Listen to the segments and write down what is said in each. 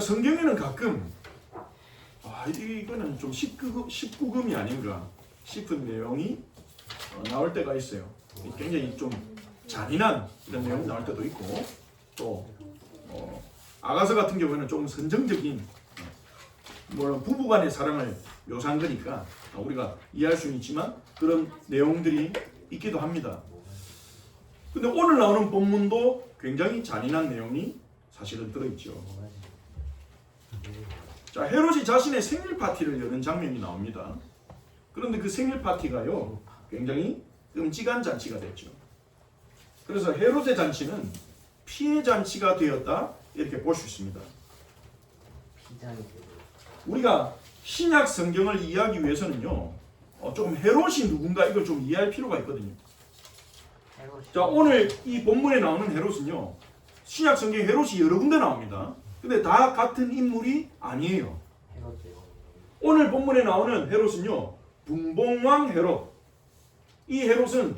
성경에는 가끔 이거는 좀 19금이 아닌가 싶은 내용이 나올 때가 있어요. 굉장히 좀 잔인한 이런 내용이 나올 때도 있고, 또 아가서 같은 경우에는 좀 선정적인, 물론 부부간의 사랑을 묘사한 거니까 우리가 이해할 수는 있지만 그런 내용들이 있기도 합니다. 근데 오늘 나오는 본문도 굉장히 잔인한 내용이 사실은 들어있죠. 자, 헤롯이 자신의 생일 파티를 여는 장면이 나옵니다. 그런데 그 생일 파티가요, 굉장히 끔찍한 잔치가 됐죠. 그래서 헤롯의 잔치는 피해 잔치가 되었다, 이렇게 볼 수 있습니다. 우리가 신약 성경을 이해하기 위해서는요, 조금 헤롯이 누군가 이걸 좀 이해할 필요가 있거든요. 자, 오늘 이 본문에 나오는 헤롯은요, 신약 성경에 헤롯이 여러 군데 나옵니다. 근데 다 같은 인물이 아니에요. 오늘 본문에 나오는 헤롯은요, 분봉왕 헤롯. 이 헤롯은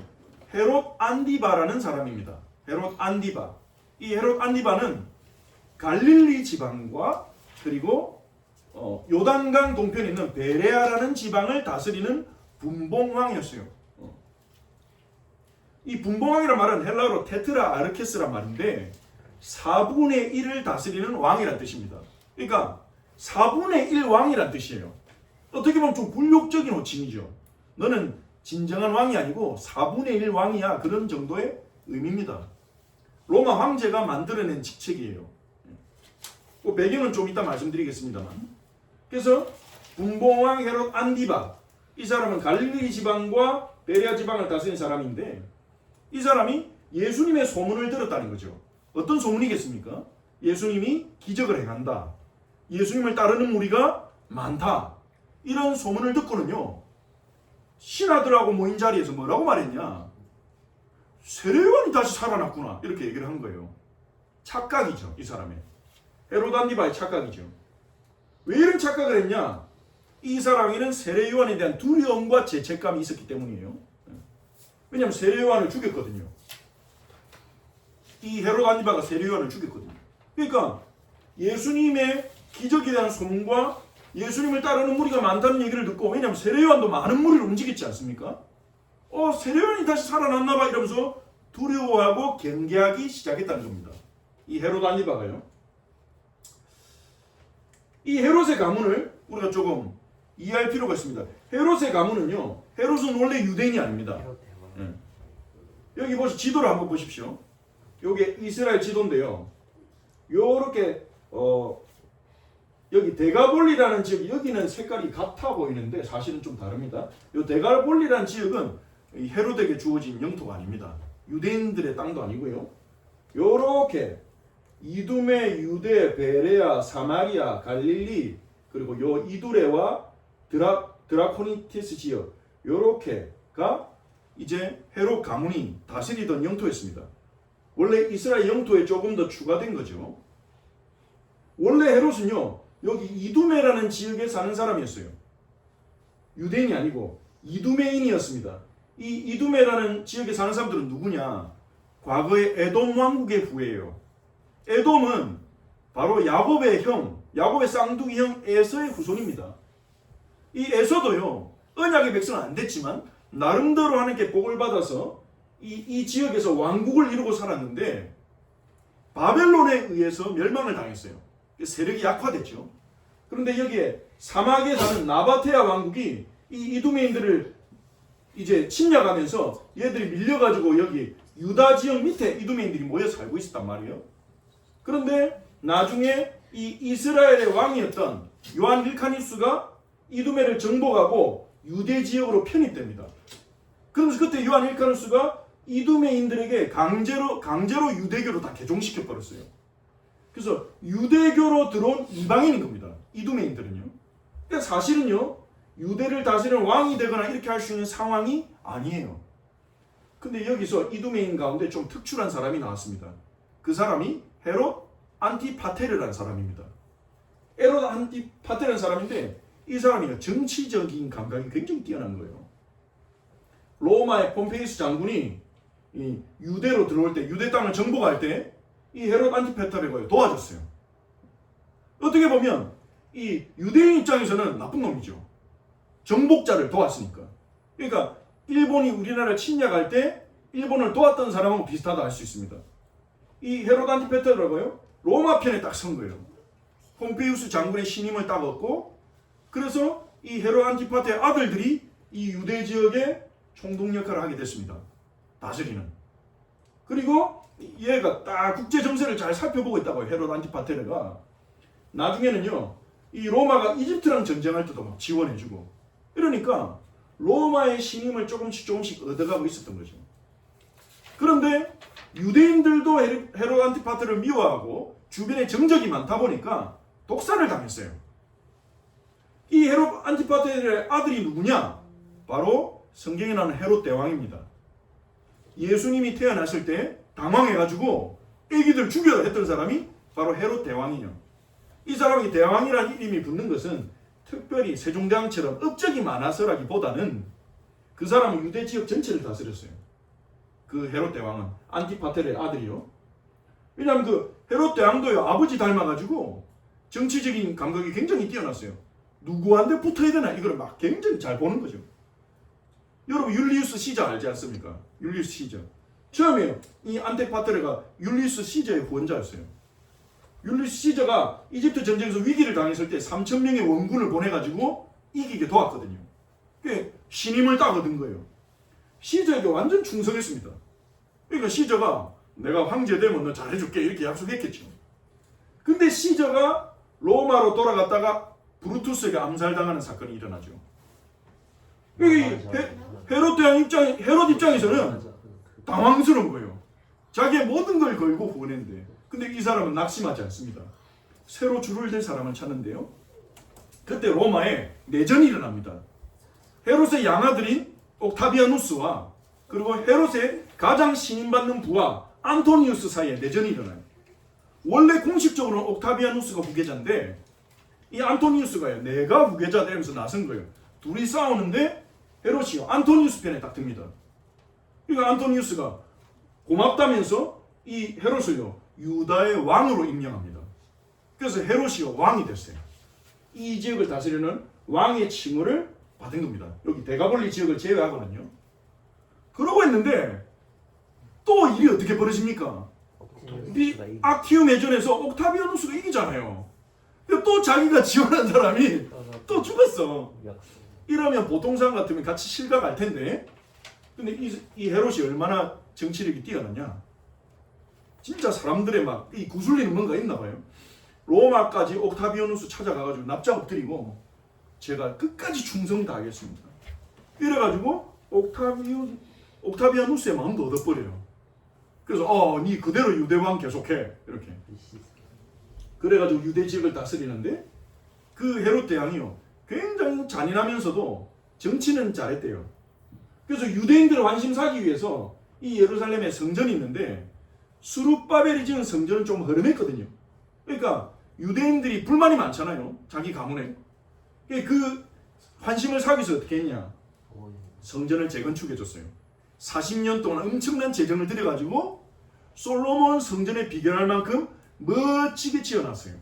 헤롯 안디바라는 사람입니다. 헤롯 안디바. 이 헤롯 안디바는 갈릴리 지방과 그리고 요단강 동편에 있는 베레아라는 지방을 다스리는 분봉왕이었어요. 이 분봉왕이란 말은 헬라어로 테트라 아르케스란 말인데 4분의 1을 다스리는 왕이란 뜻입니다. 그러니까 4분의 1 왕이란 뜻이에요. 어떻게 보면 좀 굴욕적인 호칭이죠. 너는 진정한 왕이 아니고 4분의 1 왕이야, 그런 정도의 의미입니다. 로마 황제가 만들어낸 직책이에요. 그 배경은 좀 이따 말씀드리겠습니다만. 그래서 분봉왕 헤롯 안디바, 이 사람은 갈릴리 지방과 베레아 지방을 다스린 사람인데, 이 사람이 예수님의 소문을 들었다는 거죠. 어떤 소문이겠습니까? 예수님이 기적을 행한다, 예수님을 따르는 무리가 많다, 이런 소문을 듣고는요, 신하들하고 모인 자리에서 뭐라고 말했냐? 세례요한이 다시 살아났구나, 이렇게 얘기를 한 거예요. 착각이죠, 이 사람의. 헤롯 안디바의 착각이죠. 왜 이런 착각을 했냐? 이 사람에게는 세례요한에 대한 두려움과 죄책감이 있었기 때문이에요. 왜냐하면 세례요한을 죽였거든요. 이 헤롯 안디바가 세례요한을 죽였거든요. 그러니까 예수님의 기적에 대한 소문과 예수님을 따르는 무리가 많다는 얘기를 듣고, 왜냐하면 세례요한도 많은 무리를 움직였지 않습니까? 세례요한이 다시 살아났나 봐, 이러면서 두려워하고 경계하기 시작했다는 겁니다. 이 헤롯 안디바가요. 이 헤롯의 가문을 우리가 조금 이해할 필요가 있습니다. 헤롯의 가문은요, 헤롯은 원래 유대인이 아닙니다. 여기 지도를 한번 보십시오. 요게 이스라엘 지도인데요, 요렇게 여기 데가볼리라는 지역, 여기는 색깔이 같아 보이는데 사실은 좀 다릅니다. 요 데가볼리라는 지역은 헤롯에게 주어진 영토가 아닙니다. 유대인들의 땅도 아니고요. 요렇게 이두메, 유대, 베레아, 사마리아, 갈릴리, 그리고 요 이두레와 드라코니티스 지역, 요렇게가 이제 헤롯 가문이 다스리던 영토였습니다. 원래 이스라엘 영토에 조금 더 추가된 거죠. 원래 헤롯은요, 여기 이두메라는 지역에 사는 사람이었어요. 유대인이 아니고 이두메인이었습니다. 이 이두메라는 지역에 사는 사람들은 누구냐? 과거의 에돔 왕국의 후예요. 에돔은 바로 야곱의 형, 야곱의 쌍둥이 형 에서의 후손입니다. 이 에서도요, 언약의 백성은 안 됐지만 나름대로 하나님께 복을 받아서 이 지역에서 왕국을 이루고 살았는데 바벨론에 의해서 멸망을 당했어요. 세력이 약화됐죠. 그런데 여기에 사막에 사는 나바테아 왕국이 이 이두메인들을 이제 침략하면서 얘들이 밀려가지고 여기 유다 지역 밑에 이두메인들이 모여 살고 있었단 말이에요. 그런데 나중에 이 이스라엘의 왕이었던 요한 일카니스가 이두메를 정복하고 유대 지역으로 편입됩니다. 그러면서 그때 요한 일카니스가 이두메인들에게 강제로 유대교로 다 개종시켜 버렸어요. 그래서 유대교로 들어온 이방인인 겁니다. 이두메인들은요. 그러니까 사실은요, 유대를 다스리는 왕이 되거나 이렇게 할 수 있는 상황이 아니에요. 근데 여기서 이두메인 가운데 좀 특출한 사람이 나왔습니다. 그 사람이 헤롯 안티파테르라는 사람입니다. 헤롯 안티파테르라는 사람인데, 이 사람이 정치적인 감각이 굉장히 뛰어난 거예요. 로마의 폼페이우스 장군이 이 유대로 들어올 때, 유대 땅을 정복할 때 이 헤롯 안티파테르가 도와줬어요. 어떻게 보면 이 유대인 입장에서는 나쁜 놈이죠. 정복자를 도왔으니까. 그러니까 일본이 우리나라를 침략할 때 일본을 도왔던 사람하고 비슷하다 할 수 있습니다. 이 헤롯 안티파터라고요. 로마 편에 딱 선 거예요. 폼페이우스 장군의 신임을 딱 얻고, 그래서 이 헤롯 안티파터의 아들들이 이 유대 지역에 총독 역할을 하게 됐습니다. 다스리는. 그리고 얘가 딱 국제 정세를 잘 살펴보고 있다고요. 헤롯 안티파테르가. 나중에는요, 이 로마가 이집트랑 전쟁할 때도 막 지원해주고, 이러니까 로마의 신임을 조금씩 얻어가고 있었던 거죠. 그런데 유대인들도 헤롯 안티파테르를 미워하고 주변에 정적이 많다 보니까 독살을 당했어요. 이 헤롯 안티파테르의 아들이 누구냐? 바로 성경에 나오는 헤롯 대왕입니다. 예수님이 태어났을 때 당황해가지고 애기들 죽여야 했던 사람이 바로 헤롯 대왕이에요. 이 사람이 대왕이라는 이름이 붙는 것은 특별히 세종대왕처럼 업적이 많아서라기보다는 그 사람은 유대 지역 전체를 다스렸어요. 그 헤롯 대왕은 안티파테르의 아들이요. 왜냐하면 그 헤롯 대왕도요, 아버지 닮아가지고 정치적인 감각이 굉장히 뛰어났어요. 누구한테 붙어야 되나 이걸 막 굉장히 잘 보는 거죠. 여러분 율리우스 시저 알지 않습니까? 율리우스 시저. 처음에 이 안티파테르가 율리우스 시저의 후원자였어요. 율리우스 시저가 이집트 전쟁에서 위기를 당했을 때 3,000명의 원군을 보내가지고 이기게 도왔거든요. 그게 신임을 딱 얻은 거예요. 시저에게 완전 충성했습니다. 그러니까 시저가 내가 황제 되면 너 잘해줄게 이렇게 약속했겠죠. 근데 시저가 로마로 돌아갔다가 브루투스에게 암살당하는 사건이 일어나죠. 여기 헤롯 입장에서는 당황스러운 거예요. 자기의 모든 걸 걸고 구원했는데, 근데 이 사람은 낙심하지 않습니다. 새로 줄을 댈 사람을 찾는데요. 그때 로마에 내전이 일어납니다. 헤롯의 양아들인 옥타비아누스와 그리고 헤롯의 가장 신임받는 부하 안토니우스 사이에 내전이 일어나요. 원래 공식적으로는 옥타비아누스가 후계자인데 이 안토니우스가요, 내가 후계자 되면서 나선 거예요. 둘이 싸우는데 헤롯이요, 안토니우스 편에 딱 듭니다. 그러니까 안토니우스가 고맙다면서 이 헤롯을요, 유다의 왕으로 임명합니다. 그래서 헤롯이요, 왕이 됐어요. 이 지역을 다스리는 왕의 칭호를 받은 겁니다. 여기 대가볼리 지역을 제외하거든요. 그러고 있는데 또 일이 어떻게 벌어집니까? 이 아키움 해전에서 옥타비아누스가 이기잖아요. 또 자기가 지원한 사람이 또 죽었어. 이러면 보통 사람 같으면 같이 실각할 텐데, 근데 이 헤롯이 얼마나 정치력이 뛰어나냐? 진짜 사람들의 막 이 구슬리는 뭔가 있나 봐요. 로마까지 옥타비아누스 찾아가가지고 납작 엎드리고 제가 끝까지 충성 다하겠습니다. 이래가지고 옥타비아누스의 마음도 얻어버려요. 그래서 니 그대로 유대왕 계속해 이렇게. 그래가지고 유대 지역을 다스리는데 그 헤롯 대왕이요, 굉장히 잔인하면서도 정치는 잘했대요. 그래서 유대인들을 환심 사기 위해서 이 예루살렘에 성전이 있는데 수룹바벨이 지은 성전은 좀 허름했거든요. 그러니까 유대인들이 불만이 많잖아요, 자기 가문에. 그 환심을 사기 위해서 어떻게 했냐, 성전을 재건축해줬어요. 40년 동안 엄청난 재정을 들여가지고 솔로몬 성전에 비견할 만큼 멋지게 지어놨어요.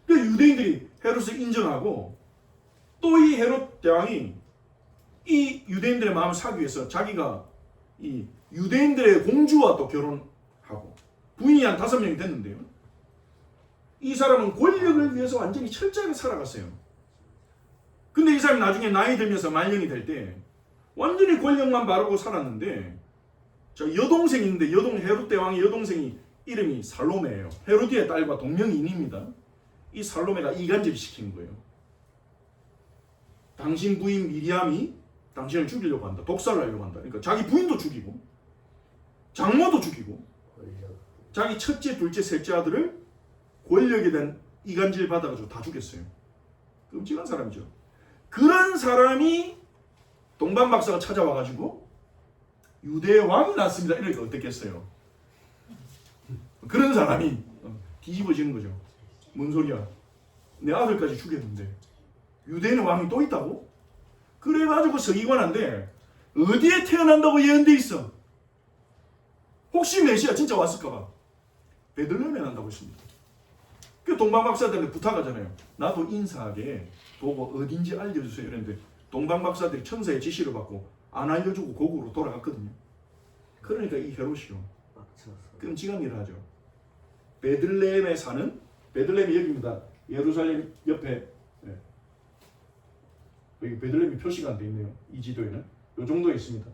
그 유대인들이 헤롯을 인정하고, 또 이 헤롯 대왕이 이 유대인들의 마음을 사기 위해서 자기가 이 유대인들의 공주와 또 결혼하고 부인이 한 5명이 됐는데요. 이 사람은 권력을 위해서 완전히 철저하게 살아갔어요. 근데 이 사람이 나중에 나이 들면서 말년이 될 때 완전히 권력만 바르고 살았는데, 저 여동생이 있는데 헤롯 대왕의 여동생이 이름이 살로메예요. 헤로디의 딸과 동명이인입니다. 이 살로메가 이간질을 시킨 거예요. 당신 부인 미리암이 당신을 죽이려고 한다. 독살을 하려고 한다. 그러니까 자기 부인도 죽이고 장모도 죽이고 자기 첫째, 둘째, 셋째 아들을 권력에 대한 이간질 받아가지고 다 죽였어요. 끔찍한 사람이죠. 그런 사람이 동방 박사가 찾아와가지고 유대의 왕이 났습니다. 이러니까 어떻겠어요? 그런 사람이 뒤집어지는 거죠. 뭔 소리야? 내 아들까지 죽였는데 유대인의 왕이 또 있다고? 그래가지고 서기관한테 어디에 태어난다고 예언돼 있어? 혹시 메시아 진짜 왔을까봐 베들레헴에 난다고 했습니다. 그 동방박사들한테 부탁하잖아요. 나도 인사하게 보고 어딘지 알려주세요. 이랬는데 동방박사들이 천사의 지시를 받고 안 알려주고 고국으로 돌아갔거든요. 그러니까 이 헤롯이요. 끔찍한 일을 하죠. 베들레헴에 사는, 베들레헴이 여기입니다. 예루살렘 옆에, 여기 베들레헴이 표시가 안 돼 있네요. 이 지도에는 이 정도에 있습니다.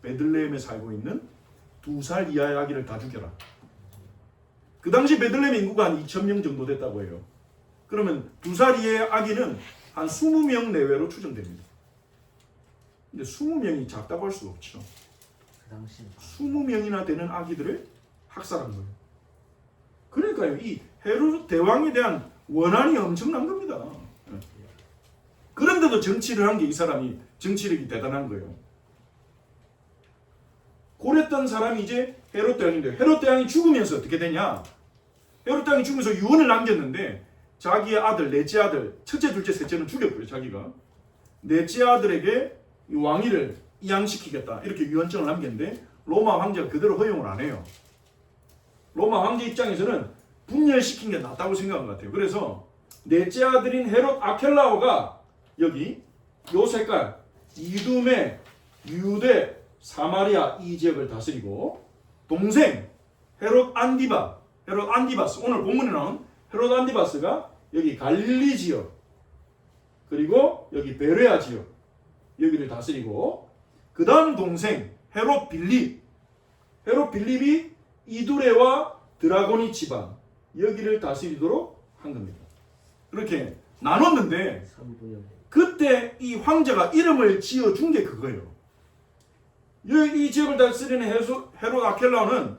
베들레헴에 살고 있는 2살 이하의 아기를 다 죽여라. 그 당시 베들레헴 인구가 한 2,000명 정도 됐다고 해요. 그러면 2살 이하의 아기는 한 20명 내외로 추정됩니다. 근데 20명이 작다고 할 수 없죠. 20명이나 되는 아기들을 학살한 거예요. 그러니까요, 이 헤롯 대왕에 대한 원한이 엄청난 겁니다. 그런데도 정치를 한 게 이 사람이 정치력이 대단한 거예요. 고랬던 사람이 이제 헤롯 대왕인데, 헤롯 대왕이 죽으면서 어떻게 되냐? 헤롯 대왕이 죽으면서 유언을 남겼는데 자기의 아들, 넷째 아들, 첫째, 둘째, 셋째는 죽였고요. 자기가 넷째 아들에게 이 왕위를 이양시키겠다 이렇게 유언장을 남겼는데 로마 황제가 그대로 허용을 안 해요. 로마 황제 입장에서는 분열시킨 게 낫다고 생각한 것 같아요. 그래서 넷째 아들인 헤롯 아켈라오가 여기 요 색깔 이두메, 유대, 사마리아 이 지역을 다스리고 동생 헤롯 안디바스 오늘 본문에 나온 헤롯 안디바스가 여기 갈릴리 지역 그리고 여기 베레아 지역 여기를 다스리고 그 다음 동생 헤롯 빌립이 이두레와 드라고니 지방 여기를 다스리도록 한 겁니다. 그렇게 나눴는데 그때 이 황제가 이름을 지어준 게 그거예요. 이 지역을 다스리는 헤롯 아켈라오는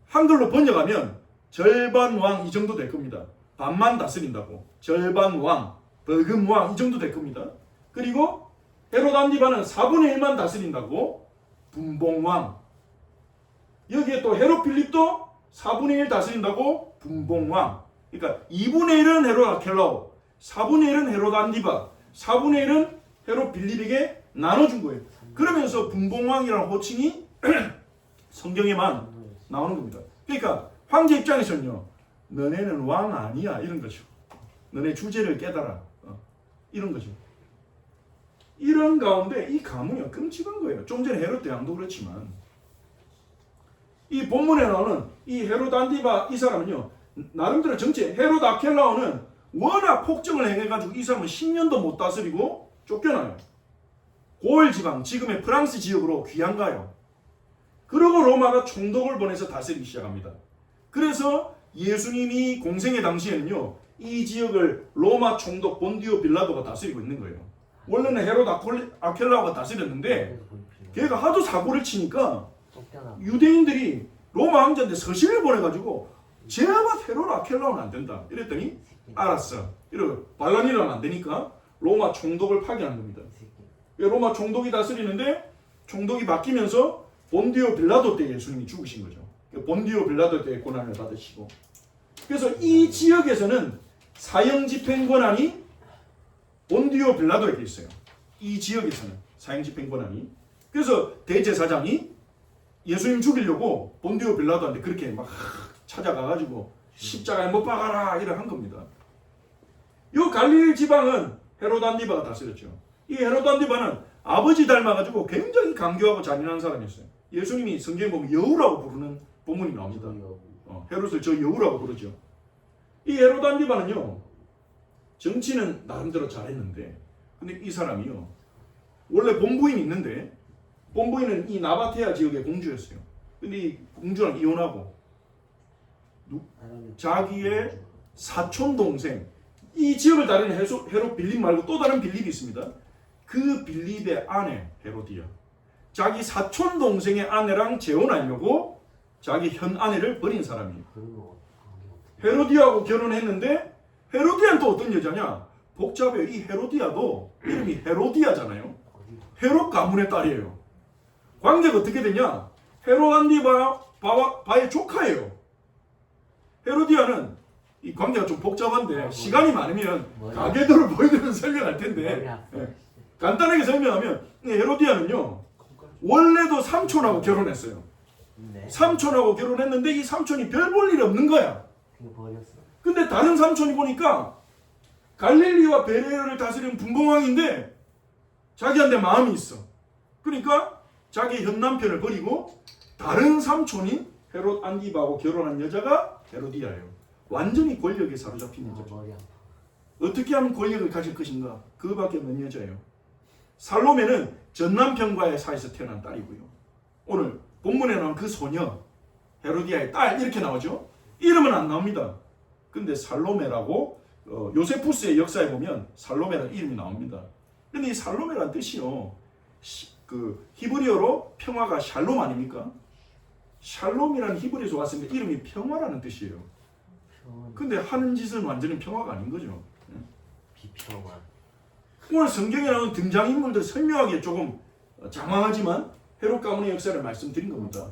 한글로 번역하면 절반 왕 이 정도 될 겁니다. 반만 다스린다고. 절반 왕, 버금 왕 이 정도 될 겁니다. 그리고 헤롯 안디바는 4분의 1만 다스린다고. 분봉왕. 여기에 또 헤롯 필립도 4분의 1 다스린다고. 분봉왕. 그러니까 2분의 1은 헤롯 아켈라오, 4분의 1은 헤롯 안디바, 4분의 1은 헤롯 빌립에게 나눠준 거예요. 그러면서 분봉왕이라는 호칭이 성경에만 나오는 겁니다. 그러니까 황제 입장에서는요, 너네는 왕 아니야 이런 거죠. 너네 주제를 깨달아 이런 거죠. 이런 가운데 이 가문이 끔찍한 거예요. 좀 전에 헤롯 대왕도 그렇지만 이 본문에 나오는 이 헤롯 안디바 이 사람은요, 나름대로 정치 헤롯 아켈라오는 워낙 폭정을 행해가지고 이 사람은 10년도 못 다스리고 쫓겨나요. 고을 지방 지금의 프랑스 지역으로 귀양가요. 그러고 로마가 총독을 보내서 다스리기 시작합니다. 그래서 예수님이 공생의 당시에는요, 이 지역을 로마 총독 본디오 빌라도가 다스리고 있는 거예요. 원래는 헤롯 아켈라오가 다스렸는데 걔가 하도 사고를 치니까 유대인들이 로마 황제한테 서신을 보내가지고 제발 헤롯 아켈라오는 안 된다 이랬더니 알았어 이러고 반란이라면 안 되니까 로마 총독을 파견한 겁니다. 로마 총독이 다스리는데 총독이 바뀌면서 본디오 빌라도 때 예수님이 죽으신 거죠. 본디오 빌라도 때 고난을 받으시고, 그래서 이 지역에서는 사형 집행 권한이 본디오 빌라도에게 있어요. 이 지역에서는 사형 집행 권한이. 그래서 대제사장이 예수님 죽이려고 본디오 빌라도한테 그렇게 막 찾아가가지고 십자가에 못 박아라 이래 한 겁니다. 이 갈릴리 지방은 헤롯 안디바가 다스렸죠. 이 헤롯 안디바는 아버지 닮아가지고 굉장히 강교하고 잔인한 사람이었어요. 예수님이 성경에 보면 여우라고 부르는 본문이 나옵니다. 헤롯을 저 여우라고 부르죠. 이 헤롯 안디바는요, 정치는 나름대로 잘했는데, 근데 이 사람이요, 원래 본부인이 있는데, 본부인은 이 나바테아 지역의 공주였어요. 근데 이 공주랑 이혼하고, 자기의 사촌 동생, 이 지역을 다루는 헤롯 빌립 말고 또 다른 빌립이 있습니다. 그 빌립의 아내 헤로디아, 자기 사촌 동생의 아내랑 재혼하려고 자기 현 아내를 버린 사람이에요. 헤로디아하고 결혼했는데 헤로디아는 또 어떤 여자냐? 복잡해요. 이 헤로디아도 이름이 헤로디아잖아요. 헤롯 가문의 딸이에요. 관계가 어떻게 되냐? 헤롯 안디바의 조카예요. 헤로디아는 이 관계가 좀 복잡한데 시간이 많으면 가계도를 보여드리면 설명할 텐데, 간단하게 설명하면 헤로디아는요, 원래도 삼촌하고 결혼했어요. 삼촌하고 결혼했는데 이 삼촌이 별 볼 일 없는 거야. 근데 다른 삼촌이 보니까 갈릴리와 베레아를 다스리는 분봉왕인데 자기한테 마음이 있어. 그러니까 자기 현 남편을 버리고 다른 삼촌인 헤롯 안디바하고 결혼한 여자가 헤로디아예요. 완전히 권력에 사로잡힌 여자죠. 어떻게 하면 권력을 가질 것인가? 그거밖에 없는 여자예요. 살로메는 전 남편과의 사이에서 태어난 딸이고요. 오늘 본문에 나온 그 소녀 헤로디아의 딸 이렇게 나오죠. 이름은 안 나옵니다. 근데 살로메라고 요세푸스의 역사에 보면 살로메라는 이름이 나옵니다. 근데 이 살로메라는 뜻이요, 그 히브리어로 평화가 샬롬 아닙니까? 샬롬이라는 히브리에서 왔으니까 이름이 평화라는 뜻이에요. 근데 하는 짓은 완전히 평화가 아닌 거죠. 비평화. 오늘 성경에 나오는 등장인물들 설명하기에 조금 장황하지만 헤롯 가문의 역사를 말씀드린 겁니다.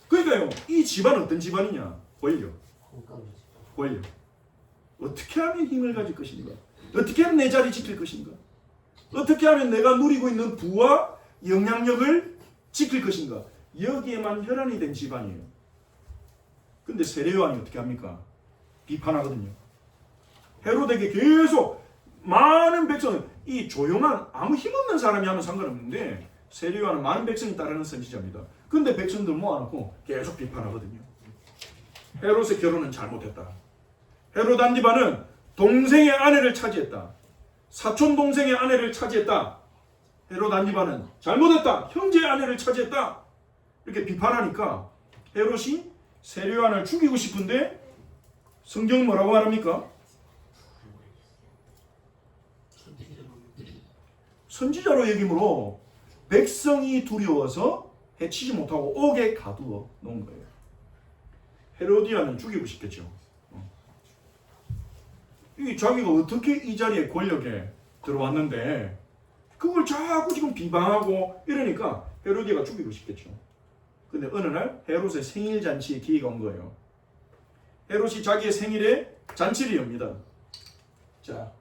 그러니까요, 이 집안은 어떤 집안이냐? 권력. 권력. 어떻게 하면 힘을 가질 것인가? 어떻게 하면 내 자리 지킬 것인가? 어떻게 하면 내가 누리고 있는 부와 영향력을 지킬 것인가? 여기에만 혈안이 된 집안이에요. 근데 세례요한이 어떻게 합니까? 비판하거든요. 헤롯에게 계속 많은 백성, 이 조용한 아무 힘없는 사람이 하면 상관없는데 세례요한은 많은 백성이 따르는 선지자입니다. 근데 백성들 모아놓고 계속 비판하거든요. 헤롯의 결혼은 잘못했다. 헤롯 안디바는 동생의 아내를 차지했다. 사촌 동생의 아내를 차지했다. 헤롯 안디바는 잘못했다. 형제의 아내를 차지했다. 이렇게 비판하니까 헤롯이 세례요한을 죽이고 싶은데 성경은 뭐라고 말합니까? 선지자로 여김으로 백성이 두려워서 해치지 못하고 옥에 가두어 놓은 거예요. 헤로디아는 죽이고 싶겠죠. 이 자기가 어떻게 이 자리에 권력에 들어왔는데 그걸 자꾸 지금 비방하고 이러니까 헤로디아가 죽이고 싶겠죠. 근데 어느 날 헤롯의 생일 잔치에 기회가 온 거예요. 헤롯이 자기의 생일에 잔치를 엽니다. 자,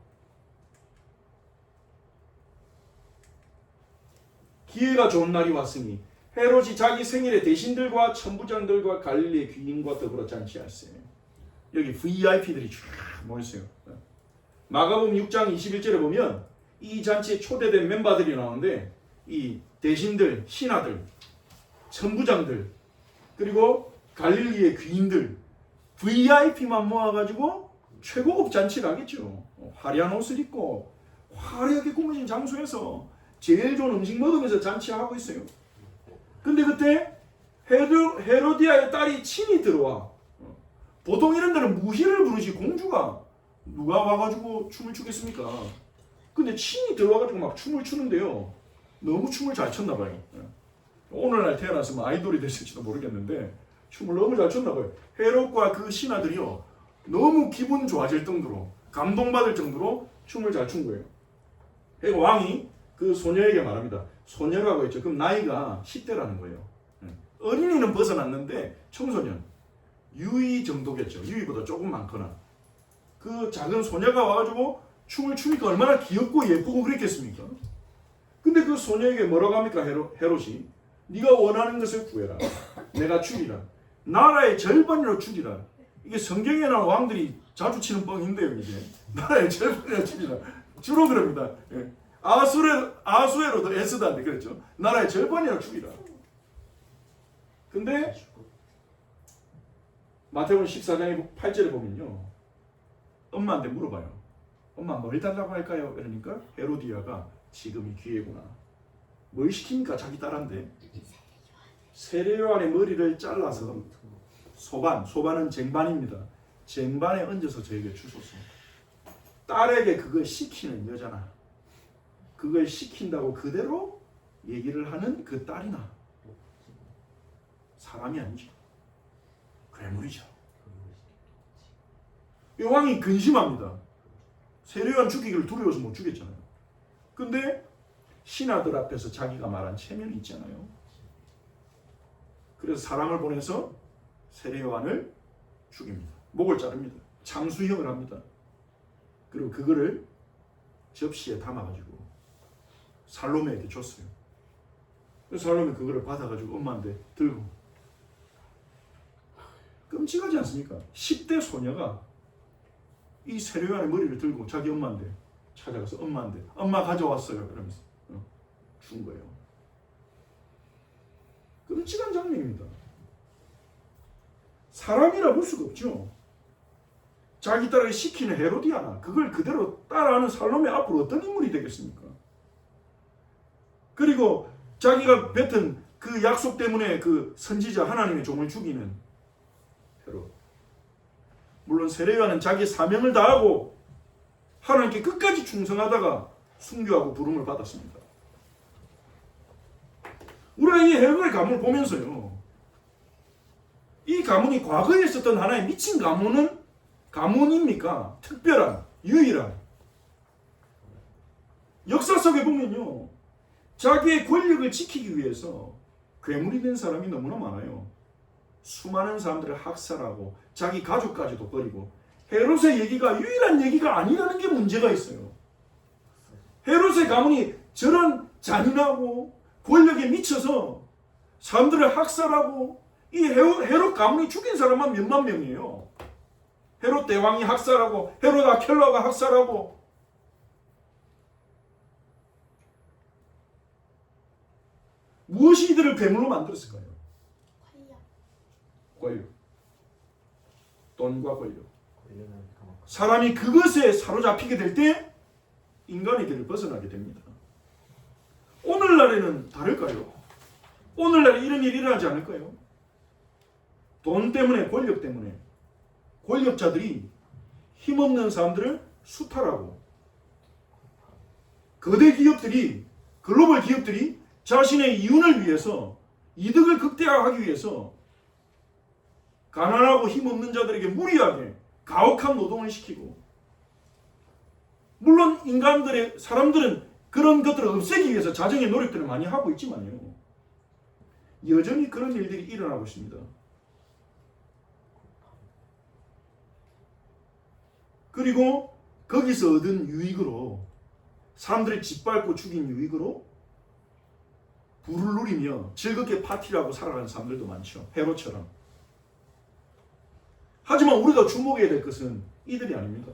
기회가 좋은 날이 왔으니 헤롯이 자기 생일에 대신들과 천부장들과 갈릴리의 귀인과 더불어 잔치하였어요. 여기 VIP들이 쫙 모였어요. 마가복음 6장 21절에 보면 이 잔치에 초대된 멤버들이 나오는데 이 대신들, 신하들, 천부장들, 그리고 갈릴리의 귀인들, VIP만 모아가지고 최고급 잔치를 하겠죠. 화려한 옷을 입고 화려하게 꾸며진 장소에서 제일 좋은 음식 먹으면서 잔치하고 있어요. 근데 그때 헤로디아의 딸이 친히 들어와. 보통 이런 데는 무희를 부르지 공주가 누가 와가지고 춤을 추겠습니까? 근데 친히 들어와가지고 막 춤을 추는데요. 너무 춤을 잘 췄나 봐요. 오늘날 태어났으면 아이돌이 됐을지도 모르겠는데 춤을 너무 잘 췄나 봐요. 헤롯과 그 신하들이요, 너무 기분 좋아질 정도로, 감동받을 정도로 춤을 잘 춘 거예요. 그리고 왕이 그 소녀에게 말합니다. 소녀라고 했죠. 그럼 나이가 10대라는 거예요. 어린이는 벗어났는데 청소년, 유이 정도겠죠. 유이보다 조금 많거나. 그 작은 소녀가 와가지고 춤을 추니까 얼마나 귀엽고 예쁘고 그랬겠습니까? 근데 그 소녀에게 뭐라고 합니까? 헤롯이 네가 원하는 것을 구해라. 내가 주리라. 나라의 절반으로 주리라. 이게 성경에 나온 왕들이 자주 치는 뻥인데요. 이게 나라의 절반으로 주리라. 주로 그럽니다. 아수에로도 에스다인데 그랬죠. 나라의 절반이나 주리라. 근데 마태복음 14장 8절에 보면요, 엄마한테 물어봐요. 엄마 뭘 달라고 할까요? 그러니까 헤로디아가 지금이 기회구나. 뭘 시킵니까? 자기 딸한테 세례요한의 머리를 잘라서 소반은 쟁반입니다. 쟁반에 얹어서 저에게 주소서. 딸에게 그걸 시키는 여자나 그걸 시킨다고 그대로 얘기를 하는 그 딸이나 사람이 아니죠. 괴물이죠. 이 왕이 근심합니다. 세례요한 죽이기를 두려워서 못 죽였잖아요. 근데 신하들 앞에서 자기가 말한 체면이 있잖아요. 그래서 사람을 보내서 세례요한을 죽입니다. 목을 자릅니다. 장수형을 합니다. 그리고 그거를 접시에 담아가지고 살로메에게 줬어요. 그래서 살로메 그거를 받아가지고 엄마한테 들고. 끔찍하지 않습니까? 10대 소녀가 이 세례요한의 머리를 들고 자기 엄마한테 찾아가서 엄마한테 엄마 가져왔어요 그러면서 준 거예요. 끔찍한 장면입니다. 사람이라 볼 수가 없죠. 자기 딸을 시키는 헤로디아나 그걸 그대로 따라하는 살로메 앞으로 어떤 인물이 되겠습니까? 그리고 자기가 뱉은 그 약속 때문에 그 선지자 하나님의 종을 죽이는 헤롯. 물론 세례요한은 자기 사명을 다하고 하나님께 끝까지 충성하다가 순교하고 부름을 받았습니다. 우리가 이 헤롯의 가문을 보면서요, 이 가문이 과거에 있었던 하나의 미친 가문입니까? 특별한, 유일한. 역사 속에 보면요, 자기의 권력을 지키기 위해서 괴물이 된 사람이 너무나 많아요. 수많은 사람들을 학살하고 자기 가족까지도 버리고. 헤롯의 얘기가 유일한 얘기가 아니라는 게 문제가 있어요. 헤롯의 가문이 저런 잔인하고 권력에 미쳐서 사람들을 학살하고, 이 헤롯 가문이 죽인 사람만 몇만 명이에요. 헤롯 대왕이 학살하고 헤롯 아켈라가 학살하고. 무엇이 이들을 괴물로 만들었을까요? 권력. 돈과 권력. 사람이 그것에 사로잡히게 될 때 인간의 길을 벗어나게 됩니다. 오늘날에는 다를까요? 오늘날에 이런 일이 일어나지 않을까요? 돈 때문에, 권력 때문에 권력자들이 힘없는 사람들을 수탈하고, 거대 기업들이, 글로벌 기업들이 자신의 이윤을 위해서, 이득을 극대화하기 위해서 가난하고 힘없는 자들에게 무리하게 가혹한 노동을 시키고, 물론 사람들은 그런 것들을 없애기 위해서 자정의 노력들을 많이 하고 있지만요, 여전히 그런 일들이 일어나고 있습니다. 그리고 거기서 얻은 유익으로, 사람들을 짓밟고 죽인 유익으로 부를 누리며 즐겁게 파티를 하고 살아가는 사람들도 많죠. 헤롯처럼. 하지만 우리가 주목해야 될 것은 이들이 아닙니다.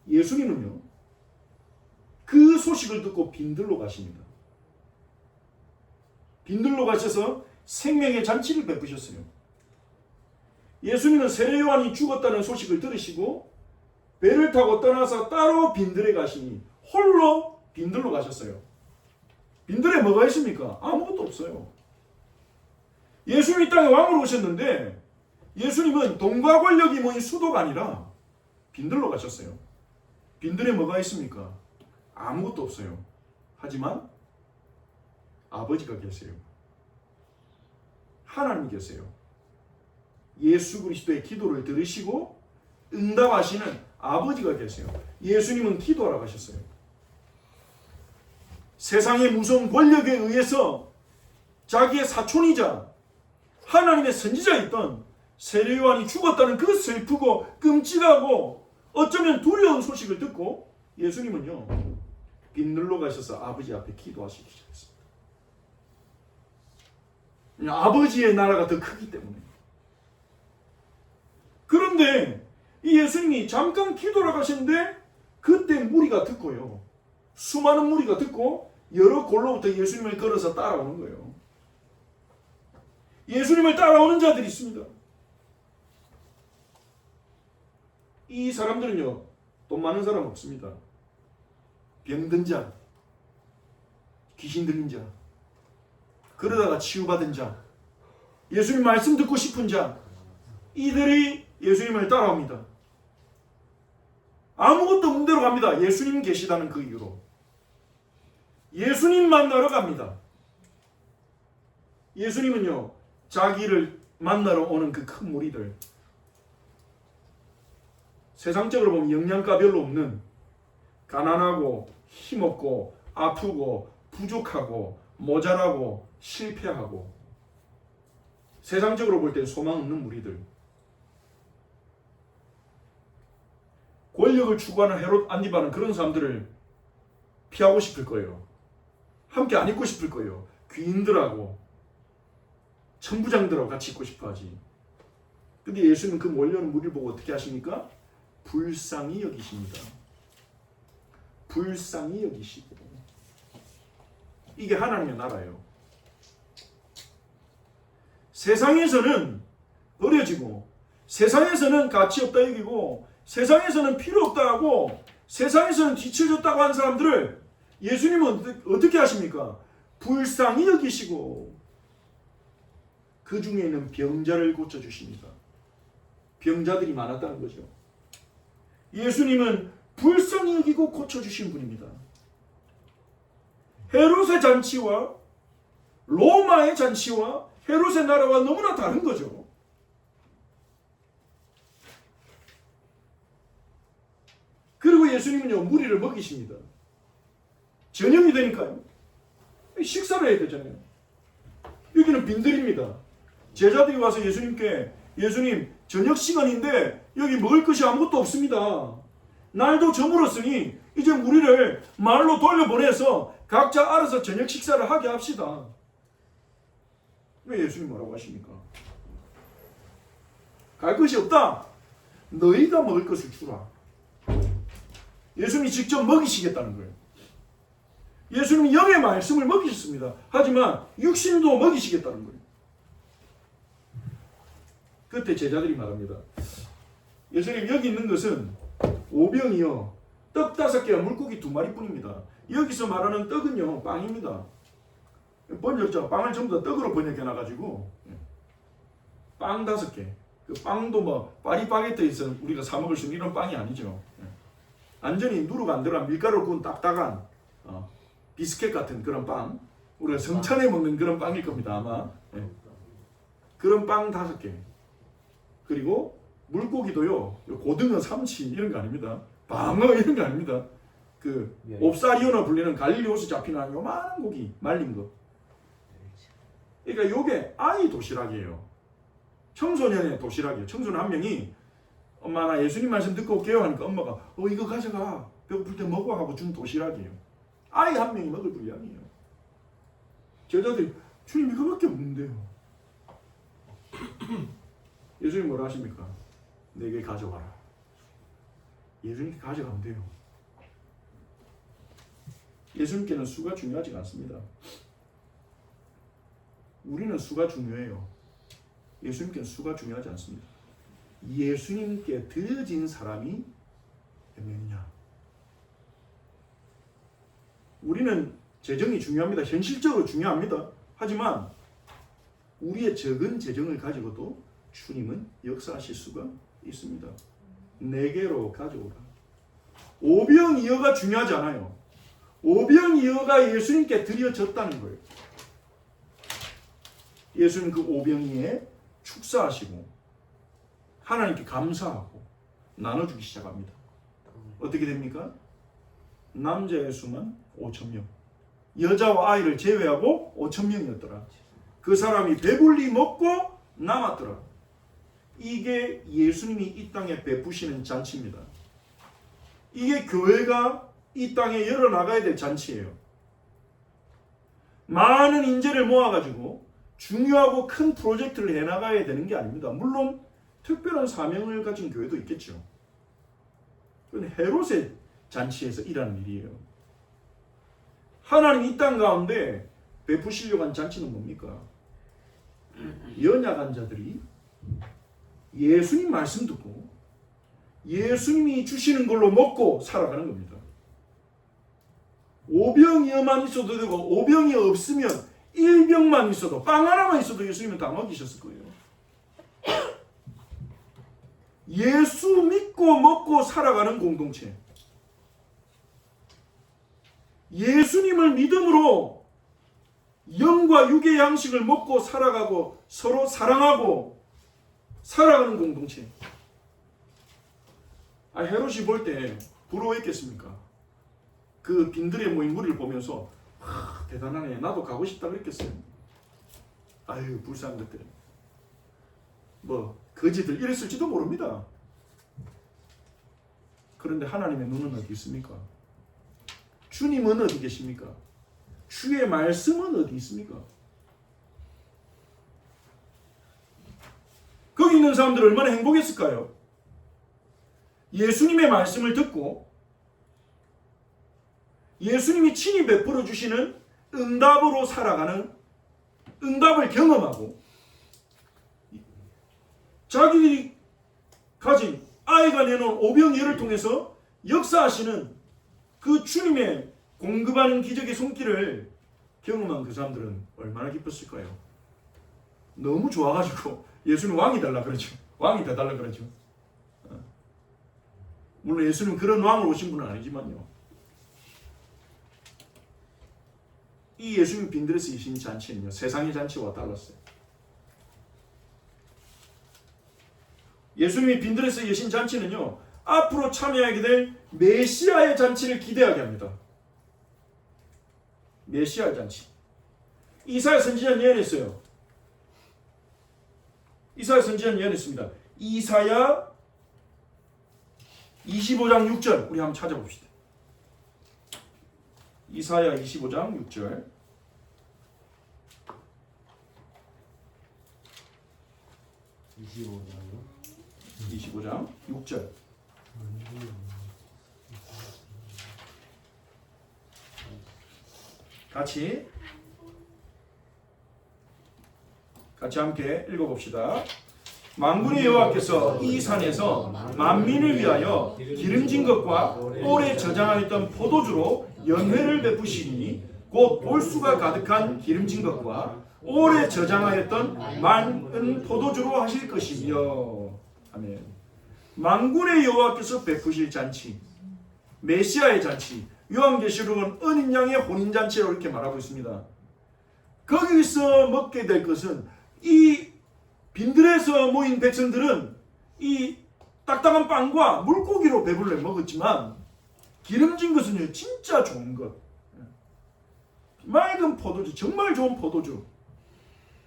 예수님은요, 그 소식을 듣고 빈들로 가십니다. 빈들로 가셔서 생명의 잔치를 베푸셨어요. 예수님은 세례요한이 죽었다는 소식을 들으시고 배를 타고 떠나서 따로 빈들에 가시니 홀로 빈들로 가셨어요. 빈들에 뭐가 있습니까? 아무것도 없어요. 예수님이 땅에 왕으로 오셨는데 예수님은 돈과 권력이 모인 수도가 아니라 빈들로 가셨어요. 빈들에 뭐가 있습니까? 아무것도 없어요. 하지만 아버지가 계세요. 하나님 계세요. 예수 그리스도의 기도를 들으시고 응답하시는 아버지가 계세요. 예수님은 기도하러 가셨어요. 세상의 무서운 권력에 의해서 자기의 사촌이자 하나님의 선지자였던 세례요한이 죽었다는 그 슬프고 끔찍하고 어쩌면 두려운 소식을 듣고 예수님은요, 빈들로 가셔서 아버지 앞에 기도하시기 시작했습니다. 아버지의 나라가 더 크기 때문에. 그런데 이 예수님이 잠깐 기도를 가셨는데 그때 무리가 듣고요, 수많은 무리가 듣고 여러 골로부터 예수님을 걸어서 따라오는 거예요. 예수님을 따라오는 자들이 있습니다. 이 사람들은요, 돈 많은 사람 없습니다. 병든 자, 귀신 들린 자, 그러다가 치유받은 자, 예수님 말씀 듣고 싶은 자, 이들이 예수님을 따라옵니다. 아무것도 없는 데로 갑니다. 예수님 계시다는 그 이유로. 예수님 만나러 갑니다. 예수님은요, 자기를 만나러 오는 그 큰 무리들, 세상적으로 보면 영양가 별로 없는, 가난하고 힘없고 아프고 부족하고 모자라고 실패하고 세상적으로 볼 때 소망 없는 무리들, 권력을 추구하는 헤롯 안디바는 그런 사람들을 피하고 싶을 거예요. 함께 안 있고 싶을 거예요. 귀인들하고 천부장들하고 같이 있고 싶어 하지. 근데 예수님은 그 몰려오는 무리를 보고 어떻게 하십니까? 불쌍히 여기십니다. 불쌍히 여기시고. 이게 하나님의 나라예요. 세상에서는 버려지고, 세상에서는 가치 없다 여기고, 세상에서는 필요 없다 하고, 세상에서는 뒤처졌다고 하는 사람들을 예수님은 어떻게 하십니까? 불쌍히 여기시고 그 중에 있는 병자를 고쳐주십니다. 병자들이 많았다는 거죠. 예수님은 불쌍히 여기고 고쳐주신 분입니다. 헤롯의 잔치와 로마의 잔치와 헤롯의 나라와 너무나 다른 거죠. 그리고 예수님은요, 무리를 먹이십니다. 저녁이 되니까요. 식사를 해야 되잖아요. 여기는 빈들입니다. 제자들이 와서 예수님께, 예수님, 저녁 시간인데 여기 먹을 것이 아무것도 없습니다. 날도 저물었으니 이제 무리를 마을로 돌려보내서 각자 알아서 저녁 식사를 하게 합시다. 왜 예수님 뭐라고 하십니까? 갈 것이 없다. 너희가 먹을 것을 주라. 예수님이 직접 먹이시겠다는 거예요. 예수님은 영의 말씀을 먹이셨습니다. 하지만 육신도 먹이시겠다는 거예요. 그때 제자들이 말합니다. 예수님, 여기 있는 것은 오병이요, 떡 5개와 물고기 2마리뿐입니다. 여기서 말하는 떡은요, 빵입니다. 번역자가 빵을 전부 다 떡으로 번역해놔가지고 빵 5개. 그 빵도 뭐 파리바게트에서 우리가 사 먹을 수 있는 이런 빵이 아니죠. 완전히 누룩 안 들어간 밀가루를 구운 딱딱한 비스켓 같은 그런 빵, 우리가 성찬에 먹는 그런 빵일 겁니다 아마. 그런 빵 5개. 그리고 물고기도요, 고등어, 삼치 이런 거 아닙니다. 방어 이런 거 아닙니다. 그 옵사리오나 불리는 갈릴리오스 잡히는 요만한 고기 말린 거. 그러니까 요게 아이 도시락이에요. 청소년의 도시락이에요. 청소년 한 명이 엄마 나 예수님 말씀 듣고 올게요 하니까 엄마가 이거 가져가 배고플 때 먹어 하고 준 도시락이에요. 아이 한 명이 먹을 분량이에요. 제자들이 주님 이거밖에 없는데요. 예수님 뭐라 하십니까? 내게 가져와라. 예수님께 가져가면 돼요. 예수님께는 수가 중요하지 않습니다. 우리는 수가 중요해요. 예수님께는 수가 중요하지 않습니다. 예수님께 드려진 사람이 몇 명이냐? 우리는 재정이 중요합니다. 현실적으로 중요합니다. 하지만 우리의 적은 재정을 가지고도 주님은 역사하실 수가 있습니다. 내게로 가져오라. 오병이어가 중요하지 않아요. 오병이어가 예수님께 드려졌다는 거예요. 예수님 그 오병이에 축사하시고 하나님께 감사하고 나눠주기 시작합니다. 어떻게 됩니까? 남자의 수만 5,000명, 여자와 아이를 제외하고 5,000명이었더라. 그 사람이 배불리 먹고 남았더라. 이게 예수님이 이 땅에 베푸시는 잔치입니다. 이게 교회가 이 땅에 열어나가야 될 잔치예요. 많은 인재를 모아가지고 중요하고 큰 프로젝트를 해나가야 되는 게 아닙니다. 물론 특별한 사명을 가진 교회도 있겠죠. 그건 헤롯의 잔치에서 일하는 일이에요. 하나님 이 땅 가운데 베푸시려고 한 잔치는 뭡니까? 연약한 자들이 예수님 말씀 듣고 예수님이 주시는 걸로 먹고 살아가는 겁니다. 오병이어만 있어도 되고 오병이 없으면 1병만 있어도 빵 하나만 있어도 예수님은 다 먹이셨을 거예요. 예수 믿고 먹고 살아가는 공동체. 예수님을 믿음으로 영과 육의 양식을 먹고 살아가고 서로 사랑하고 살아가는 공동체. 헤롯이 볼 때 부러워했겠습니까? 그 빈들에 모인 무리를 보면서 대단하네, 나도 가고 싶다 그랬겠어요. 아유 불쌍한 것들, 뭐 거지들 이랬을지도 모릅니다. 그런데 하나님의 눈은 어디 있습니까? 주님은 어디 계십니까? 주의 말씀은 어디 있습니까? 있는 사람들 얼마나 행복했을까요? 예수님의 말씀을 듣고 예수님이 친히 베풀어 주시는 응답으로 살아가는, 응답을 경험하고 자기들이 가진 아이가 내놓은 오병이어를 통해서 역사하시는 그 주님의 공급하는 기적의 손길을 경험한 그 사람들은 얼마나 기뻤을까요? 너무 좋아가지고 예수님 왕이 달라 그러죠. 왕이 다 달라 그러죠. 물론 예수님 그런 왕으로 오신 분은 아니지만요. 이 예수님 빈들에서 계신 잔치는요, 세상의 잔치와 달랐어요. 예수님이 빈들에서 계신 잔치는요, 앞으로 참여하게 될 메시아의 잔치를 기대하게 합니다. 메시아의 잔치. 이사야 선지자는 예언했어요. 이사야 선지자는 예언했습니다. 이사야 25장 6절 우리 한번 찾아봅시다. 이사야 25장 6절. 25장 6절. 같이 함께 읽어봅시다. 만군의 여호와께서 이 산에서 만민을 위하여 기름진 것과 오래 저장하였던 포도주로 연회를 베푸시니 곧 볼수가 가득한 기름진 것과 오래 저장하였던 많은 포도주로 하실 것이며. 아멘. 만군의 여호와께서 베푸실 잔치, 메시아의 잔치, 요한계시록은 어린 양의 혼인잔치라고 이렇게 말하고 있습니다. 거기서 먹게 될 것은, 이 빈들에서 모인 백성들은 이 딱딱한 빵과 물고기로 배불러 먹었지만 기름진 것은요, 진짜 좋은 것, 맑은 포도주, 정말 좋은 포도주.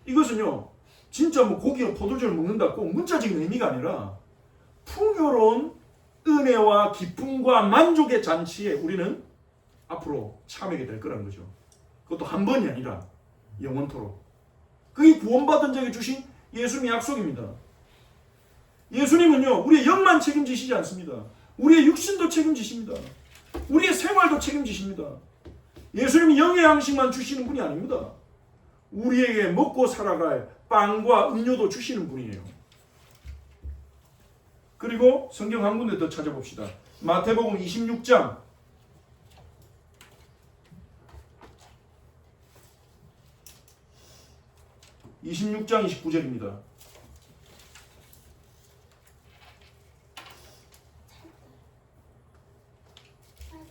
이것은요, 진짜 뭐 고기와 포도주를 먹는다 꼭 문자적인 의미가 아니라 풍요로운 은혜와 기쁨과 만족의 잔치에 우리는 앞으로 참여하게 될 거라는 거죠. 그것도 한 번이 아니라 영원토록. 그게 구원받은 자에게 주신 예수님의 약속입니다. 예수님은요, 우리의 영만 책임지시지 않습니다. 우리의 육신도 책임지십니다. 우리의 생활도 책임지십니다. 예수님이 영의 양식만 주시는 분이 아닙니다. 우리에게 먹고 살아갈 빵과 음료도 주시는 분이에요. 그리고 성경 한 군데 더 찾아봅시다. 마태복음 26장 29절입니다.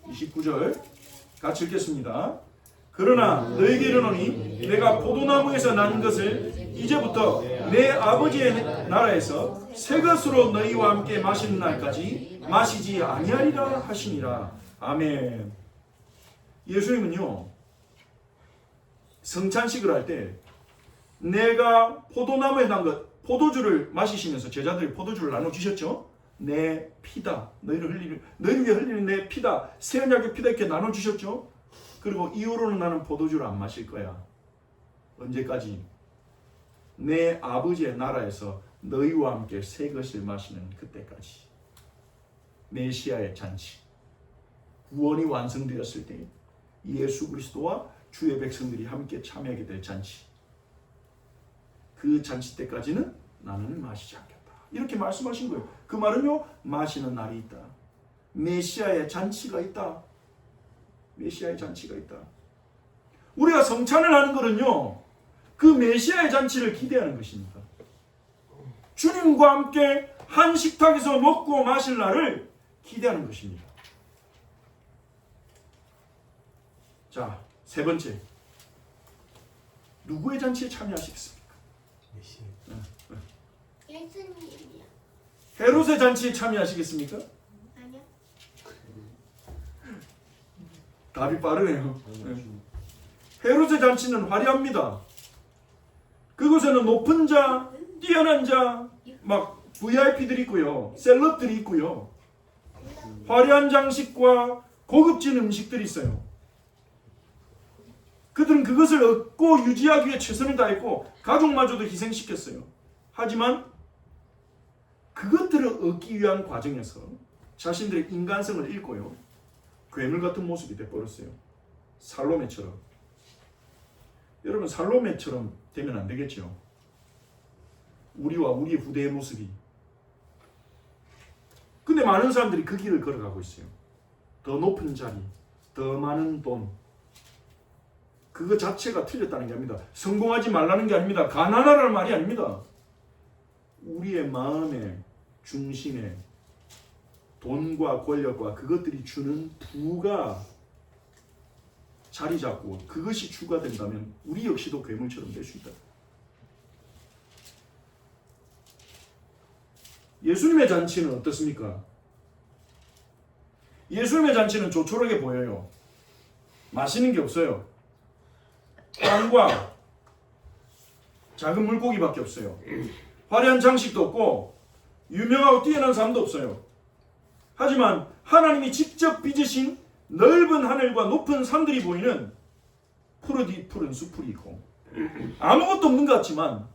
29절 같이 읽겠습니다. 그러나 너에게 이르노니 내가 포도나무에서 난 것을 이제부터 내 아버지의 나라에서 새 것으로 너희와 함께 마시는 날까지 마시지 아니하리라 하시니라. 아멘. 예수님은요, 성찬식을 할 때 내가 포도나무에 난 것, 포도주를 마시시면서 제자들이 포도주를 나눠주셨죠. 내 피다, 너희를 위해 흘리는 내 피다, 새 언약의 피다, 이렇게 나눠주셨죠. 그리고 이후로는 나는 포도주를 안 마실 거야. 언제까지? 내 아버지의 나라에서 너희와 함께 새 것을 마시는 그때까지. 메시아의 잔치, 구원이 완성되었을 때 예수 그리스도와 주의 백성들이 함께 참여하게 될 잔치, 그 잔치 때까지는 나는 마시지 않겠다, 이렇게 말씀하신 거예요. 그 말은요, 마시는 날이 있다. 메시아의 잔치가 있다. 메시아의 잔치가 있다. 우리가 성찬을 하는 것은요, 그 메시아의 잔치를 기대하는 것입니다. 주님과 함께 한 식탁에서 먹고 마실 날을 기대하는 것입니다. 자, 세 번째, 누구의 잔치에 참여하시겠습니까? 예수님이요. 헤롯의 잔치에 참여하시겠습니까? 아니요. 답이 빠르네요. 헤롯의 잔치는 화려합니다. 그곳에는 높은 자, 뛰어난 자, 막 VIP들이 있고요, 셀럽들이 있고요, 화려한 장식과 고급진 음식들이 있어요. 그들은 그것을 얻고 유지하기 위해 최선을 다했고 가족마저도 희생시켰어요. 하지만 자신들을 얻기 위한 과정에서 자신들의 인간성을 잃고요. 괴물 같은 모습이 돼버렸어요. 살로메처럼. 여러분 살로메처럼 되면 안 되겠죠. 우리와 우리의 후대의 모습이. 근데 많은 사람들이 그 길을 걸어가고 있어요. 더 높은 자리, 더 많은 돈. 그거 자체가 틀렸다는 게 아닙니다. 성공하지 말라는 게 아닙니다. 가난하라는 말이 아닙니다. 우리의 마음의 중심에 돈과 권력과 그것들이 주는 부가 자리 잡고 그것이 주가 된다면 우리 역시도 괴물처럼 될 수 있다. 예수님의 잔치는 어떻습니까? 예수님의 잔치는 조촐하게 보여요. 맛있는 게 없어요. 빵과 작은 물고기밖에 없어요. 화려한 장식도 없고 유명하고 뛰어난 사람도 없어요. 하지만 하나님이 직접 빚으신 넓은 하늘과 높은 산들이 보이는 푸른 수풀이 있고 아무것도 없는 것 같지만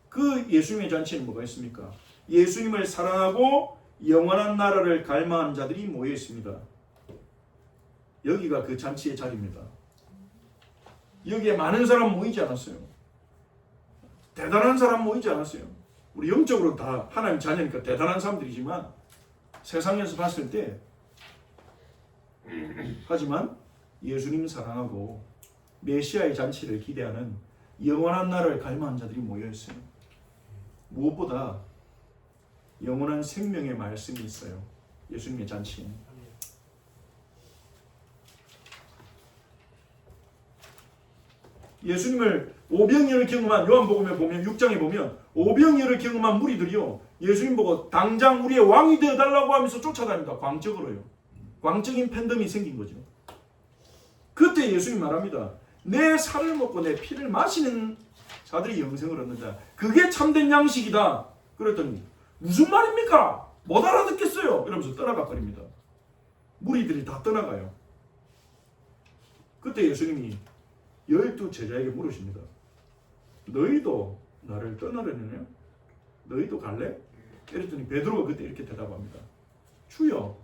그 예수님의 잔치에는 뭐가 있습니까? 예수님을 사랑하고 영원한 나라를 갈망하는 자들이 모여 있습니다. 여기가 그 잔치의 자리입니다. 여기에 많은 사람 모이지 않았어요. 대단한 사람 모이지 않았어요. 우리 영적으로 다 하나님 자녀니까 대단한 사람들이지만 세상에서 봤을 때 하지만 예수님 사랑하고 메시아의 잔치를 기대하는 영원한 나라를 갈망하는 자들이 모여있어요. 무엇보다 영원한 생명의 말씀이 있어요. 예수님의 잔치에. 예수님을 오병이어를 경험한 요한복음에 보면 6장에 보면 오병이어를 경험한 무리들이요 예수님 보고 당장 우리의 왕이 되어달라고 하면서 쫓아다닙니다. 광적으로요. 광적인 팬덤이 생긴 거죠. 그때 예수님 말합니다. 내 살을 먹고 내 피를 마시는 자들이 영생을 얻는다. 그게 참된 양식이다. 그랬더니 무슨 말입니까? 못 알아듣겠어요. 이러면서 떠나가 버립니다. 무리들이 다 떠나가요. 그때 예수님이 12 제자에게 물으십니다. 너희도 나를 떠나려느냐? 너희도 갈래? 그랬더니 베드로가 그때 이렇게 대답합니다. 주여,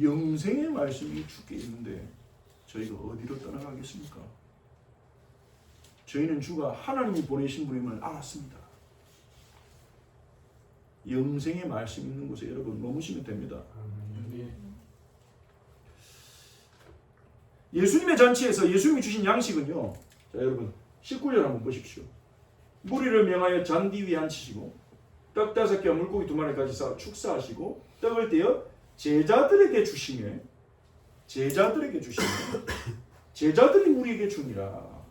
영생의 말씀이 주께 있는데 저희가 어디로 떠나가겠습니까? 저희는 주가 하나님이 보내신 분임을 알았습니다. 영생의 말씀 있는 곳에 여러분 머무시면 됩니다. 예수님의 잔치에서 예수님이 주신 양식은요. 자, 여러분 19절 한번 보십시오. 무리를 명하여 잔디 위에 앉히시고 떡 5개와 물고기 2마리까지 쌓아 축사하시고 떡을 떼어 제자들에게 주시며 제자들이 우리에게 주니라.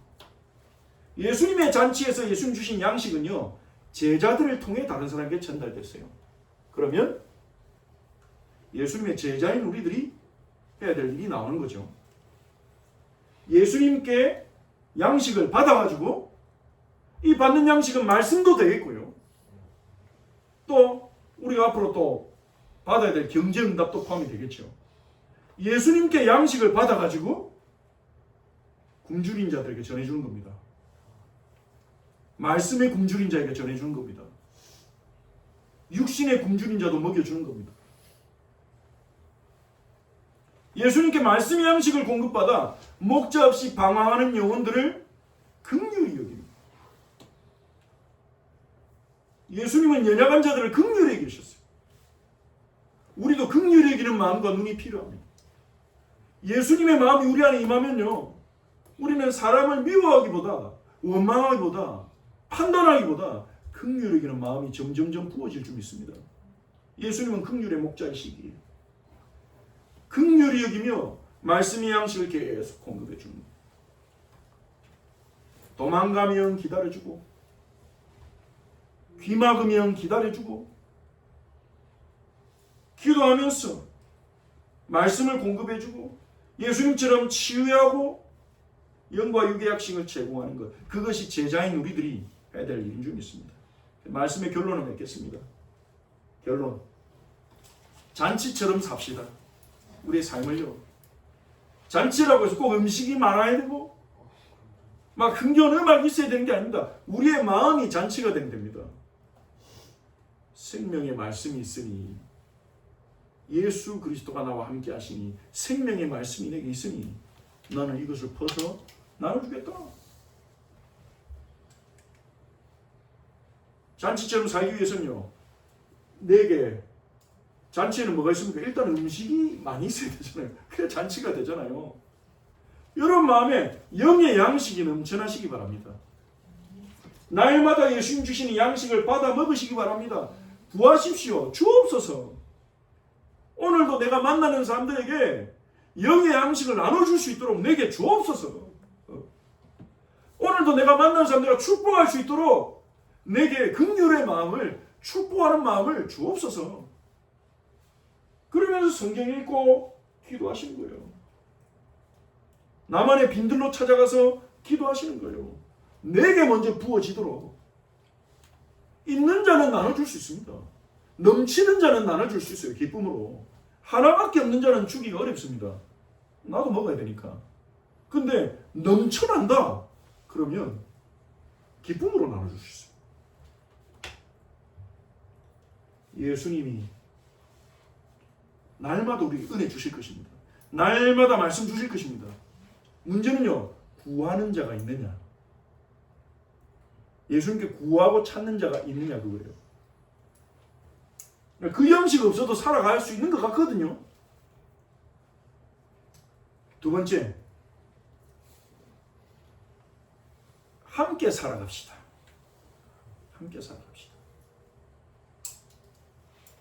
예수님의 잔치에서 예수님 주신 양식은요. 제자들을 통해 다른 사람에게 전달됐어요. 그러면 예수님의 제자인 우리들이 해야 될 일이 나오는 거죠. 예수님께 양식을 받아가지고 이 받는 양식은 말씀도 되겠고요. 또 우리가 앞으로 또 받아야 될 경제응답도 포함이 되겠죠. 예수님께 양식을 받아가지고 굶주린 자들에게 전해주는 겁니다. 말씀의 굶주린 자에게 전해주는 겁니다. 육신의 굶주린 자도 먹여주는 겁니다. 예수님께 말씀의 양식을 공급받아 목자 없이 방황하는 영혼들을 긍휼히 여깁니다. 예수님은 연약한 자들을 긍휼히 여기셨어요. 우리도 긍휼히 여기는 마음과 눈이 필요합니다. 예수님의 마음이 우리 안에 임하면요. 우리는 사람을 미워하기보다 원망하기보다 판단하기보다 긍휼히 여기는 마음이 점점점 부어질 줄 믿습니다. 예수님은 긍휼의 목자이시기에 긍휼히 여기며 말씀의 양식을 계속 공급해 줍니다. 도망가면 기다려주고 귀 막으면 기다려주고 기도하면서 말씀을 공급해주고 예수님처럼 치유하고 영과 육의 약식을 제공하는 것, 그것이 제자인 우리들이 해야 될 일인 줄 믿습니다. 말씀의 결론을 맺겠습니다. 결론, 잔치처럼 삽시다. 우리의 삶을요. 잔치라고 해서 꼭 음식이 많아야 되고 막 흥겨운 음악이 있어야 되는 게 아닙니다. 우리의 마음이 잔치가 되면 됩니다. 생명의 말씀이 있으니 예수 그리스도가 나와 함께 하시니 생명의 말씀이 내게 있으니 나는 이것을 퍼서 나눠주겠다. 잔치처럼 살기 위해서는요, 내게 잔치에는 뭐가 있습니까? 일단 음식이 많이 있어야 되잖아요. 그래야 잔치가 되잖아요. 여러분 마음에 영의 양식이 넘쳐나시기 바랍니다. 날마다 예수님 주시는 양식을 받아 먹으시기 바랍니다. 구하십시오. 주옵소서. 오늘도 내가 만나는 사람들에게 영의 양식을 나눠줄 수 있도록 내게 주옵소서. 오늘도 내가 만나는 사람들과 축복할 수 있도록 내게 긍휼의 마음을, 축복하는 마음을 주옵소서. 그러면서 성경 읽고 기도하시는 거예요. 나만의 빈들로 찾아가서 기도하시는 거예요. 내게 먼저 부어지도록. 있는 자는 나눠줄 수 있습니다. 넘치는 자는 나눠줄 수 있어요. 기쁨으로. 하나밖에 없는 자는 주기가 어렵습니다. 나도 먹어야 되니까. 근데 넘쳐난다 그러면 기쁨으로 나눠줄 수 있어요. 예수님이 날마다 우리에게 은혜 주실 것입니다. 날마다 말씀 주실 것입니다. 문제는요, 구하는 자가 있느냐, 예수님께 구하고 찾는 자가 있느냐, 그거예요. 그 양식 없어도 살아갈 수 있는 것 같거든요. 두 번째, 함께 살아갑시다. 함께 살아갑시다.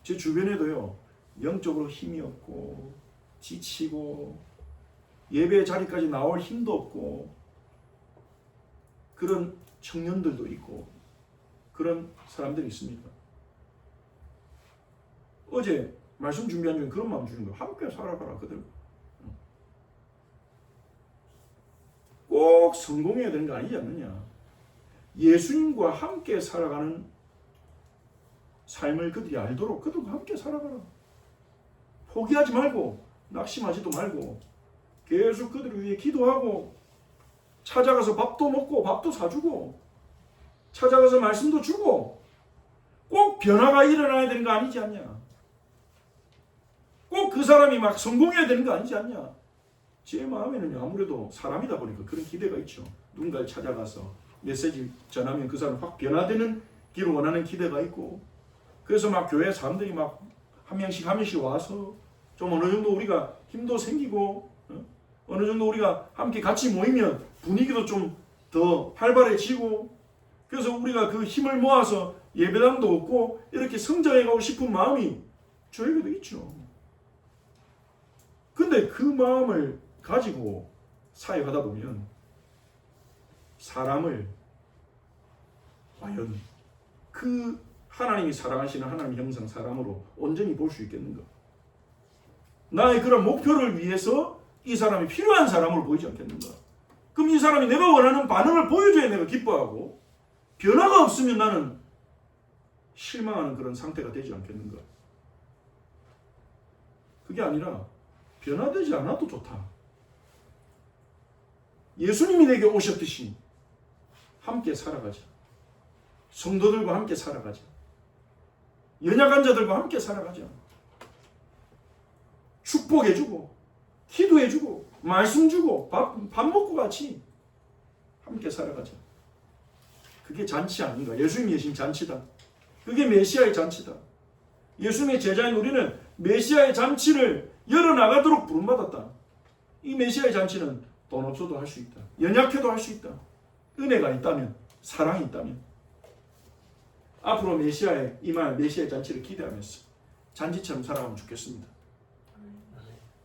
제 주변에도요, 영적으로 힘이 없고 지치고 예배 자리까지 나올 힘도 없고 그런 청년들도 있고 그런 사람들이 있습니다. 어제 말씀 준비한 중에 그런 마음 주는 거예요. 함께 살아가라 그들. 꼭 성공해야 되는 거 아니지 않느냐. 예수님과 함께 살아가는 삶을 그들이 알도록 그들과 함께 살아가라. 포기하지 말고 낙심하지도 말고 계속 그들을 위해 기도하고 찾아가서 밥도 먹고 밥도 사주고 찾아가서 말씀도 주고 꼭 변화가 일어나야 되는 거 아니지 않냐. 꼭 그 사람이 막 성공해야 되는 거 아니지 않냐. 제 마음에는 아무래도 사람이다 보니까 그런 기대가 있죠. 누군가를 찾아가서 메시지 전하면 그 사람 확 변화되는 길을 원하는 기대가 있고 그래서 막 교회 사람들이 막 한 명씩 와서 좀 어느 정도 우리가 힘도 생기고 어느 정도 우리가 함께 같이 모이면 분위기도 좀 더 활발해지고 그래서 우리가 그 힘을 모아서 예배당도 얻고 이렇게 성장해가고 싶은 마음이 저에게도 있죠. 근데 그 마음을 가지고 사역하다 보면 사람을 과연 그 하나님이 사랑하시는 하나님 형상 사람으로 온전히 볼 수 있겠는가? 나의 그런 목표를 위해서 이 사람이 필요한 사람으로 보이지 않겠는가? 그럼 이 사람이 내가 원하는 반응을 보여줘야 내가 기뻐하고 변화가 없으면 나는 실망하는 그런 상태가 되지 않겠는가? 그게 아니라 변화되지 않아도 좋다. 예수님이 내게 오셨듯이 함께 살아가자. 성도들과 함께 살아가자. 연약한 자들과 함께 살아가자. 축복해주고 기도해주고 말씀 주고 밥 먹고 같이 함께 살아가자. 그게 잔치 아닌가? 예수님이 계신 잔치다. 그게 메시아의 잔치다. 예수님의 제자인 우리는 메시아의 잔치를 열어나가도록 부름받았다. 이 메시아의 잔치는 돈 없어도 할 수 있다. 연약해도 할 수 있다. 은혜가 있다면, 사랑이 있다면 앞으로 메시아의 임할 메시아의 잔치를 기대하면서 잔치처럼 살아가면 좋겠습니다.